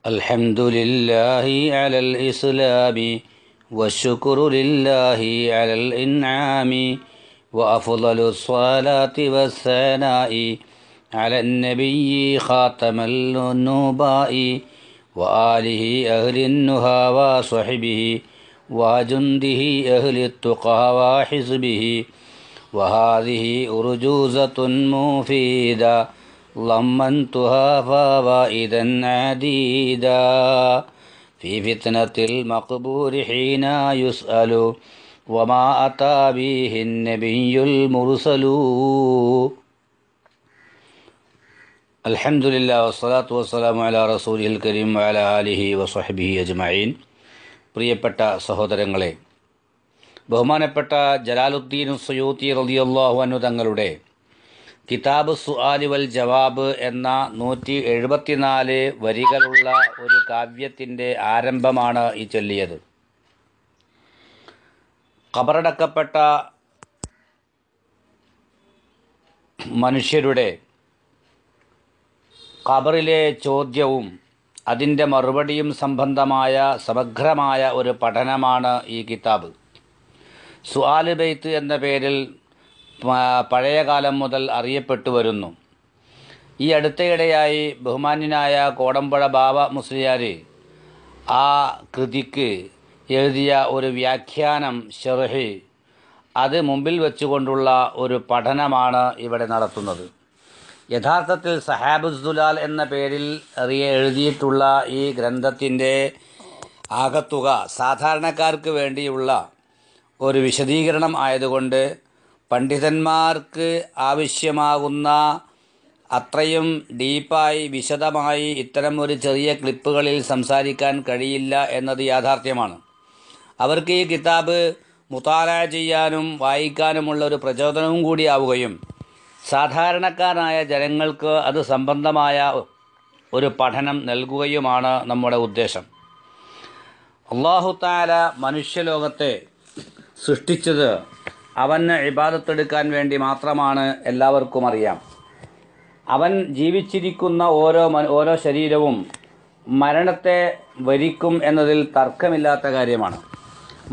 الحمد لله على الإسلام والشكر لله على الإنعام وأفضل الصلاة والثناء على النبي خاتم النباء وآله أهل النهى وصحبه وجنده أهل التقى وحزبه وهذه أرجوزة مفيدة ضمنتها فوائدا عديدا في فتنة المقبور حين يسأل وما أتى به النبي المرسل. الحمد لله والصلاة والسلام على رسوله الكريم وعلى آله وصحبه أجمعين. പ്രിയപ്പെട്ട സഹോദരങ്ങളെ, ബഹുമാനപ്പെട്ട ജലാലുദ്ദീൻ സുയൂത്തി റളിയല്ലാഹു അൻഹു തങ്ങളുടെ കിതാബ് സുആലി വൽ ജവാബ് എന്ന 174 വരികളുള്ള ഒരു കാവ്യത്തിൻ്റെ ആരംഭമാണ് ഈ ചൊല്ലിയത്. ഖബറടക്കപ്പെട്ട മനുഷ്യരുടെ ഖബറിലെ ചോദ്യവും അതിൻ്റെ മറുപടിയും സംബന്ധമായ സമഗ്രമായ ഒരു പഠനമാണ് ഈ കിതാബ്. സുആല് ബൈത്ത് എന്ന പേരിൽ പഴയ കാലം മുതൽ അറിയപ്പെട്ടു വരുന്നു. ഈ അടുത്തയിടെയായി ബഹുമാന്യനായ കോടമ്പുഴ ബാവ മുസ്ലിയാർ ആ കൃതിക്ക് എഴുതിയ ഒരു വ്യാഖ്യാനം ശർഹ് അത് മുമ്പിൽ വെച്ചുകൊണ്ടുള്ള ഒരു പഠനമാണ് ഇവിടെ നടത്തുന്നത്. യഥാർത്ഥത്തിൽ സഹാബുദ്ദുലാൽ എന്ന പേരിൽ എഴുതിയിട്ടുള്ള ഈ ഗ്രന്ഥത്തിൻ്റെ ആകത്തുക സാധാരണക്കാർക്ക് വേണ്ടിയുള്ള ഒരു വിശദീകരണം ആയതുകൊണ്ട് പണ്ഡിതന്മാർക്ക് ആവശ്യമാകുന്ന അത്രയും ഡീപ്പായി വിശദമായി ഇത്തരം ഒരു ചെറിയ ക്ലിപ്പുകളിൽ സംസാരിക്കാൻ കഴിയില്ല എന്നത് യാഥാർത്ഥ്യമാണ്. അവർക്ക് ഈ കിതാബ് മുതാലാ ചെയ്യാനും വായിക്കാനുമുള്ള ഒരു പ്രചോദനവും കൂടിയാവുകയും സാധാരണക്കാരായ ജനങ്ങൾക്ക് അത് സംബന്ധമായ ഒരു പഠനം നൽകുകയുമാണ് നമ്മുടെ ഉദ്ദേശം. അല്ലാഹു തആല മനുഷ്യലോകത്തെ സൃഷ്ടിച്ചത് അവന് ഇബാദത്തെടുക്കാൻ വേണ്ടി മാത്രമാണ് എല്ലാവർക്കും അറിയാം. അവൻ ജീവിച്ചിരിക്കുന്ന ഓരോ ശരീരവും മരണത്തെ വരിക്കും എന്നതിൽ തർക്കമില്ലാത്ത കാര്യമാണ്.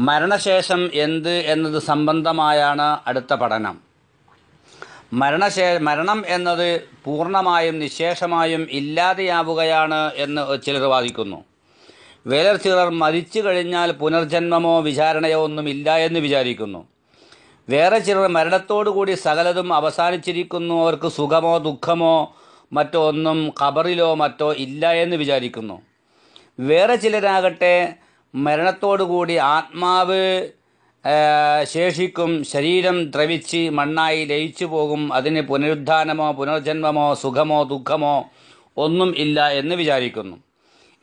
മരണശേഷം എന്ത് എന്നത് സംബന്ധമായാണ് അടുത്ത പഠനം. മരണം എന്നത് പൂർണ്ണമായും നിശേഷമായും ഇല്ലാതെയാവുകയാണ് എന്ന് ചിലർ വാദിക്കുന്നു. വേറെ ചിലർ മരിച്ചു കഴിഞ്ഞാൽ പുനർജന്മമോ വിചാരണയോ ഒന്നുമില്ല എന്ന് വിചാരിക്കുന്നു. വേറെ ചിലർ മരണത്തോടുകൂടി സകലതും അവസാനിച്ചിരിക്കുന്നു, അവർക്ക് സുഖമോ ദുഃഖമോ മറ്റോ ഒന്നും ഖബറിലോ മറ്റോ ഇല്ല എന്ന് വിചാരിക്കുന്നു. വേറെ ചിലരാകട്ടെ മരണത്തോടുകൂടി ആത്മാവ് ശേഷിക്കും, ശരീരം ദ്രവിച്ച് മണ്ണായി ലയിച്ചു പോകും, അതിന് പുനരുദ്ധാനമോ പുനർജന്മമോ സുഖമോ ദുഃഖമോ ഒന്നും ഇല്ല എന്ന് വിചാരിക്കുന്നു.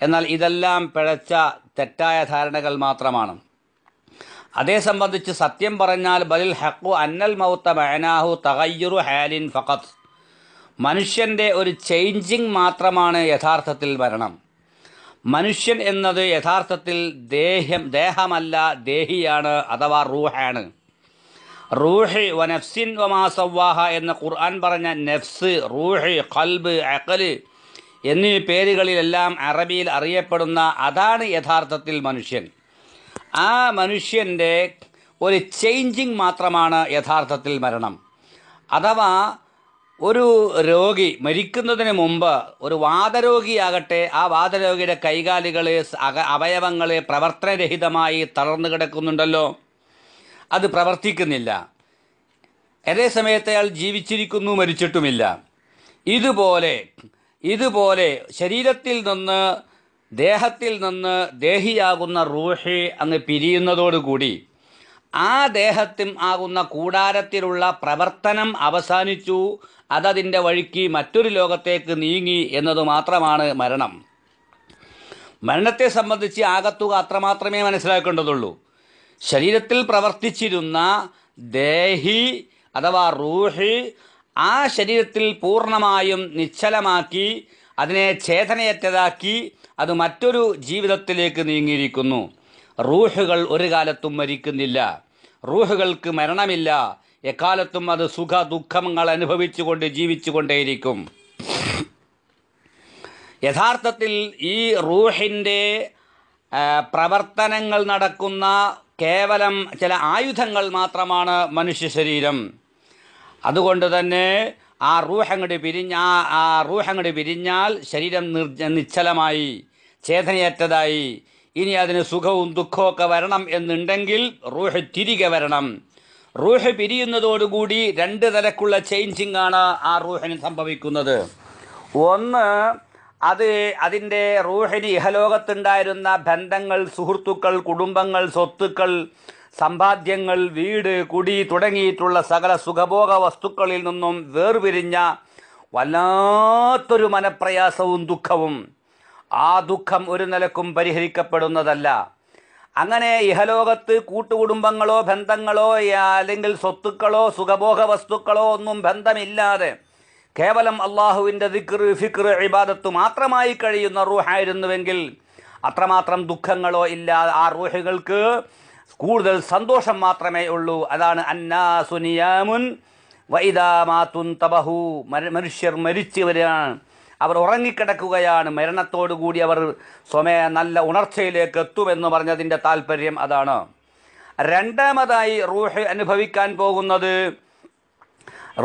എന്നാൽ ഇതെല്ലാം പിഴച്ച തെറ്റായ ധാരണകൾ മാത്രമാണ്. അതേ സംബന്ധിച്ച് സത്യം പറഞ്ഞാൽ ബലിൽ ഹഖു അന്നൽ മൗത മഅനാഹു തഗയ്യുറു ഹാലിൻ ഫഖത്ത്. മനുഷ്യൻ്റെ ഒരു ചേഞ്ചിങ് മാത്രമാണ് യഥാർത്ഥത്തിൽ മരണം. മനുഷ്യൻ എന്നത് യഥാർത്ഥത്തിൽ ദേഹമല്ല, ദേഹിയാണ്, അഥവാ റൂഹാണ്. റൂഹ് വ നഫ്സിൻ വമാ സവ്വാഹ എന്ന ഖുർആൻ പറഞ്ഞ നഫ്സ്, റൂഹ്, ഖൽബ്, അഖല് എന്നീ പേരുകളിലെല്ലാം അറബിയിൽ അറിയപ്പെടുന്ന അതാണ് യഥാർത്ഥത്തിൽ മനുഷ്യൻ. ആ മനുഷ്യൻ്റെ ഒരു ചേഞ്ചിങ് മാത്രമാണ് യഥാർത്ഥത്തിൽ മരണം. അഥവാ ഒരു രോഗി മരിക്കുന്നതിന് മുമ്പ് ഒരു വാതരോഗിയാകട്ടെ, ആ വാതരോഗിയുടെ കൈകാലുകൾ, അവയവങ്ങൾ പ്രവർത്തനരഹിതമായി തളർന്നു കിടക്കുന്നുണ്ടല്ലോ, അത് പ്രവർത്തിക്കുന്നില്ല. അതേ സമയത്ത് അയാൾ ജീവിച്ചിരിക്കുന്നു, മരിച്ചിട്ടുമില്ല. ഇതുപോലെ ശരീരത്തിൽ നിന്ന് ദേഹത്തിൽ നിന്ന് ദേഹിയാകുന്ന റൂഹ് അങ്ങ് പിരിയുന്നതോടുകൂടി ആ ദേഹത്തിൽ ആകുന്ന കൂടാരത്തിലുള്ള പ്രവർത്തനം അവസാനിച്ചു, അതതിൻ്റെ വഴിക്ക് മറ്റൊരു ലോകത്തേക്ക് നീങ്ങി എന്നത് മാത്രമാണ് മരണം. മരണത്തെ സംബന്ധിച്ച് ആകത്തുക അത്രമാത്രമേ മനസ്സിലാക്കേണ്ടതുള്ളൂ. ശരീരത്തിൽ പ്രവർത്തിച്ചിരുന്ന ദേഹി അഥവാ റൂഹ് ആ ശരീരത്തിൽ പൂർണ്ണമായും നിശ്ചലമാക്കി, അതിനെ ചേതനയറ്റതാക്കി, അത് മറ്റൊരു ജീവിതത്തിലേക്ക് നീങ്ങിയിരിക്കുന്നു. റൂഹുകൾ ഒരു കാലത്തും മരിക്കുന്നില്ല, റൂഹുകൾക്ക് മരണമില്ല. എക്കാലത്തും അത് സുഖ ദുഃഖങ്ങൾ അനുഭവിച്ചുകൊണ്ട് ജീവിച്ചു കൊണ്ടേയിരിക്കും. യഥാർത്ഥത്തിൽ ഈ റൂഹിൻ്റെ പ്രവർത്തനങ്ങൾ നടക്കുന്ന കേവലം ചില ആയുധങ്ങൾ മാത്രമാണ് മനുഷ്യ ശരീരം. അതുകൊണ്ട് തന്നെ ആ റൂഹങ്ങട് പിരിഞ്ഞാൽ ശരീരം നിശ്ചലമായി, ചേതനയറ്റതായി. ഇനി അതിന് സുഖവും ദുഃഖമൊക്കെ വരണം എന്നുണ്ടെങ്കിൽ റൂഹ് തിരികെ വരണം. റൂഹ് പിരിയുന്നതോടുകൂടി രണ്ട് തരക്കുള്ള ചേഞ്ചിങ് ആണ് ആ റൂഹിന് സംഭവിക്കുന്നത്. ഒന്ന്, അതിൻ്റെ റൂഹിന് ഇഹലോകത്തുണ്ടായിരുന്ന ബന്ധങ്ങൾ, സുഹൃത്തുക്കൾ, കുടുംബങ്ങൾ, സ്വത്തുക്കൾ, സമ്പാദ്യങ്ങൾ, വീട്, കുടി തുടങ്ങിയിട്ടുള്ള സകല സുഖഭോഗ വസ്തുക്കളിൽ നിന്നും വേർപിരിഞ്ഞ വല്ലാത്തൊരു മനപ്രയാസവും ദുഃഖവും. ആ ദുഃഖം ഒരു നിലക്കും പരിഹരിക്കപ്പെടുന്നതല്ല. അങ്ങനെ ഇഹലോകത്ത് കൂട്ടുകുടുംബങ്ങളോ ബന്ധങ്ങളോ അല്ലെങ്കിൽ സ്വത്തുക്കളോ സുഖഭോഗ വസ്തുക്കളോ ഒന്നും ബന്ധമില്ലാതെ കേവലം അള്ളാഹുവിൻ്റെ ദിക്ർ, ഫിക്ർ, ഇബാദത്ത് മാത്രമായി കഴിയുന്ന റൂഹായിരുന്നുവെങ്കിൽ അത്രമാത്രം ദുഃഖങ്ങളോ ഇല്ലാതെ ആ റൂഹുകൾക്ക് കൂടുതൽ സന്തോഷം മാത്രമേ ഉള്ളൂ. അതാണ് അന്നാസു നിയാമുൻ വഇദാ മാതുൻ തബഹു. മനുഷ്യർ മരിച്ചവരാണ്, അവർ ഉറങ്ങിക്കിടക്കുകയാണ്. മരണത്തോടുകൂടി അവർ നല്ല ഉണർച്ചയിലേക്ക് എത്തുമെന്ന് പറഞ്ഞതിൻ്റെ താല്പര്യം അതാണ്. രണ്ടാമതായി റൂഹ് അനുഭവിക്കാൻ പോകുന്നത്,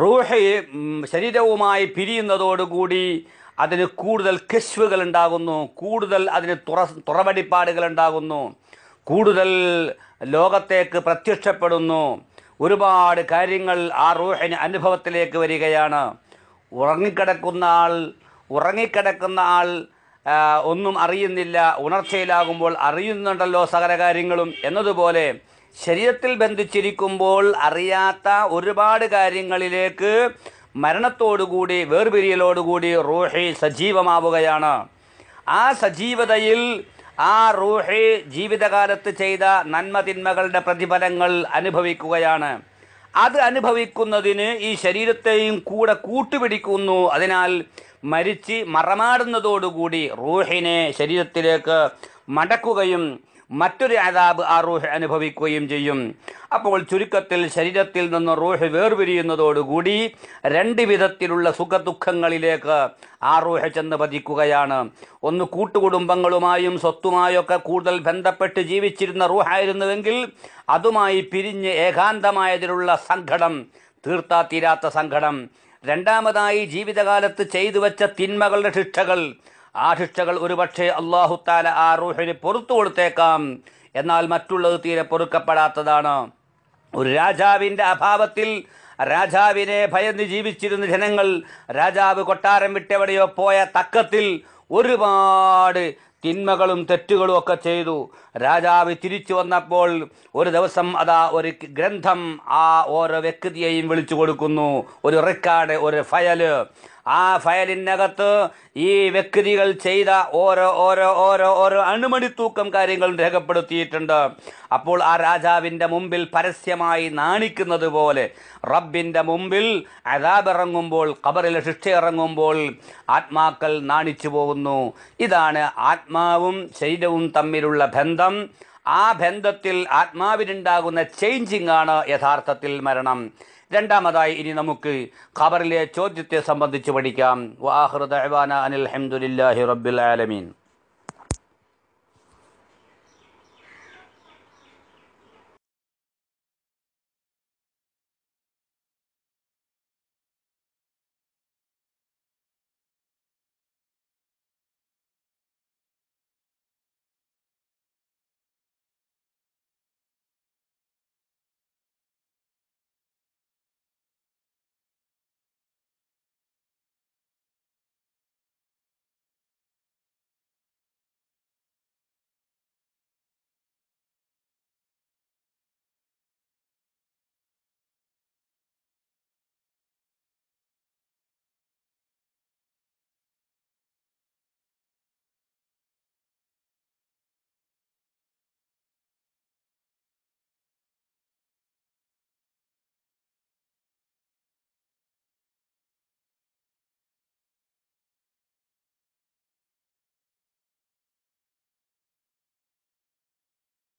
റൂഹ് ശരീരവുമായി പിരിയുന്നതോടുകൂടി അതിന് കൂടുതൽ കശ്വുകൾ ഉണ്ടാകുന്നു, കൂടുതൽ അതിന് തുറവടിപ്പാടുകൾ ഉണ്ടാകുന്നു, കൂടുതൽ ലോകത്തേക്ക് പ്രത്യക്ഷപ്പെടുന്നു. ഒരുപാട് കാര്യങ്ങൾ ആ റൂഹിന് അനുഭവത്തിലേക്ക് വരികയാണ്. ഉറങ്ങിക്കിടക്കുന്ന ആൾ ഒന്നും അറിയുന്നില്ല, ഉണർച്ചയിലാകുമ്പോൾ അറിയുന്നുണ്ടല്ലോ സകല കാര്യങ്ങളും എന്നതുപോലെ ശരീരത്തിൽ ബന്ധിച്ചിരിക്കുമ്പോൾ അറിയാത്ത ഒരുപാട് കാര്യങ്ങളിലേക്ക് മരണത്തോടുകൂടി, വേർപിരിയലോടുകൂടി റൂഹി സജീവമാവുകയാണ്. ആ സജീവതയിൽ ആ റൂഹി ജീവിതകാലത്ത് ചെയ്ത നന്മ തിന്മകളുടെ പ്രതിഫലങ്ങൾ അനുഭവിക്കുകയാണ്. അത് അനുഭവിക്കുന്നതിന് ഈ ശരീരത്തെയും കൂടെ കൂട്ടുപിടിക്കുന്നു. അതിനാൽ മരിച്ച് മറമാടുന്നതോടുകൂടി റൂഹിനെ ശരീരത്തിലേക്ക് മടക്കുകയും മറ്റൊരു അദാബ് ആ റൂഹ് അനുഭവിക്കുകയും ചെയ്യും. അപ്പോൾ ചുരുക്കത്തിൽ ശരീരത്തിൽ നിന്ന് റൂഹ് വേർപിരിയുന്നതോടുകൂടി രണ്ട് വിധത്തിലുള്ള സുഖദുഃഖങ്ങളിലേക്ക് ആ റൂഹ് ചെന്ന് പതിക്കുകയാണ്. ഒന്ന്, കൂട്ടുകുടുംബങ്ങളുമായും സ്വത്തുമായൊക്കെ കൂടുതൽ ബന്ധപ്പെട്ട് ജീവിച്ചിരുന്ന റൂഹായിരുന്നുവെങ്കിൽ അതുമായി പിരിഞ്ഞ് ഏകാന്തമായതിലുള്ള സങ്കടം, തീർത്താ തീരാത്ത സങ്കടം. രണ്ടാമതായി, ജീവിതകാലത്ത് ചെയ്തു വച്ച തിന്മകളുടെ ശിക്ഷകൾ. ആ ശിക്ഷകൾ ഒരുപക്ഷെ അല്ലാഹു തആല ആ റൂഹിന് പൊറുത്തു കൊടുത്തേക്കാം. എന്നാൽ മറ്റുള്ളത് തീരെ പൊറുക്കപ്പെടാത്തതാണ്. ഒരു രാജാവിൻ്റെ അഭാവത്തിൽ രാജാവിനെ ഭയന്ന് ജീവിച്ചിരുന്ന ജനങ്ങൾ രാജാവ് കൊട്ടാരം വിട്ടെവിടെയോ പോയ തക്കത്തിൽ ഒരുപാട് തിന്മകളും തെറ്റുകളും ഒക്കെ ചെയ്തു. രാജാവ് തിരിച്ചു വന്നപ്പോൾ ഒരു ദിവസം ഒരു ഗ്രന്ഥം ആ ഓരോ വ്യക്തിയെയും വിളിച്ചു കൊടുക്കുന്നു, ഒരു റെക്കോർഡ്, ഒരു ഫയല്. ആ ഫയലിനകത്ത് ഈ വ്യക്തികൾ ചെയ്ത ഓരോ അണുമണിത്തൂക്കം കാര്യങ്ങൾ രേഖപ്പെടുത്തിയിട്ടുണ്ട്. അപ്പോൾ ആ രാജാവിൻ്റെ മുമ്പിൽ പരസ്യമായി നാണിക്കുന്നത് പോലെ റബ്ബിൻ്റെ മുമ്പിൽ അദാബ് ഇറങ്ങുമ്പോൾ, ഖബറിലെ ശിക്ഷ ഇറങ്ങുമ്പോൾ ആത്മാക്കൾ നാണിച്ചു പോകുന്നു. ഇതാണ് ആത്മാവും ശരീരവും തമ്മിലുള്ള ബന്ധം. ആ ബന്ധത്തിൽ ആത്മാവിനുണ്ടാകുന്ന ചേഞ്ചിങ് ആണ് യഥാർത്ഥത്തിൽ മരണം. രണ്ടാമതായി ഇനി നമുക്ക് ഖബറിലെ ചോദ്യത്തെ സംബന്ധിച്ച് പഠിക്കാം. വആഖിറു ദഅ്വാനാ അനിൽ ഹംദുലില്ലാഹി റബ്ബിൽ ആലമീൻ.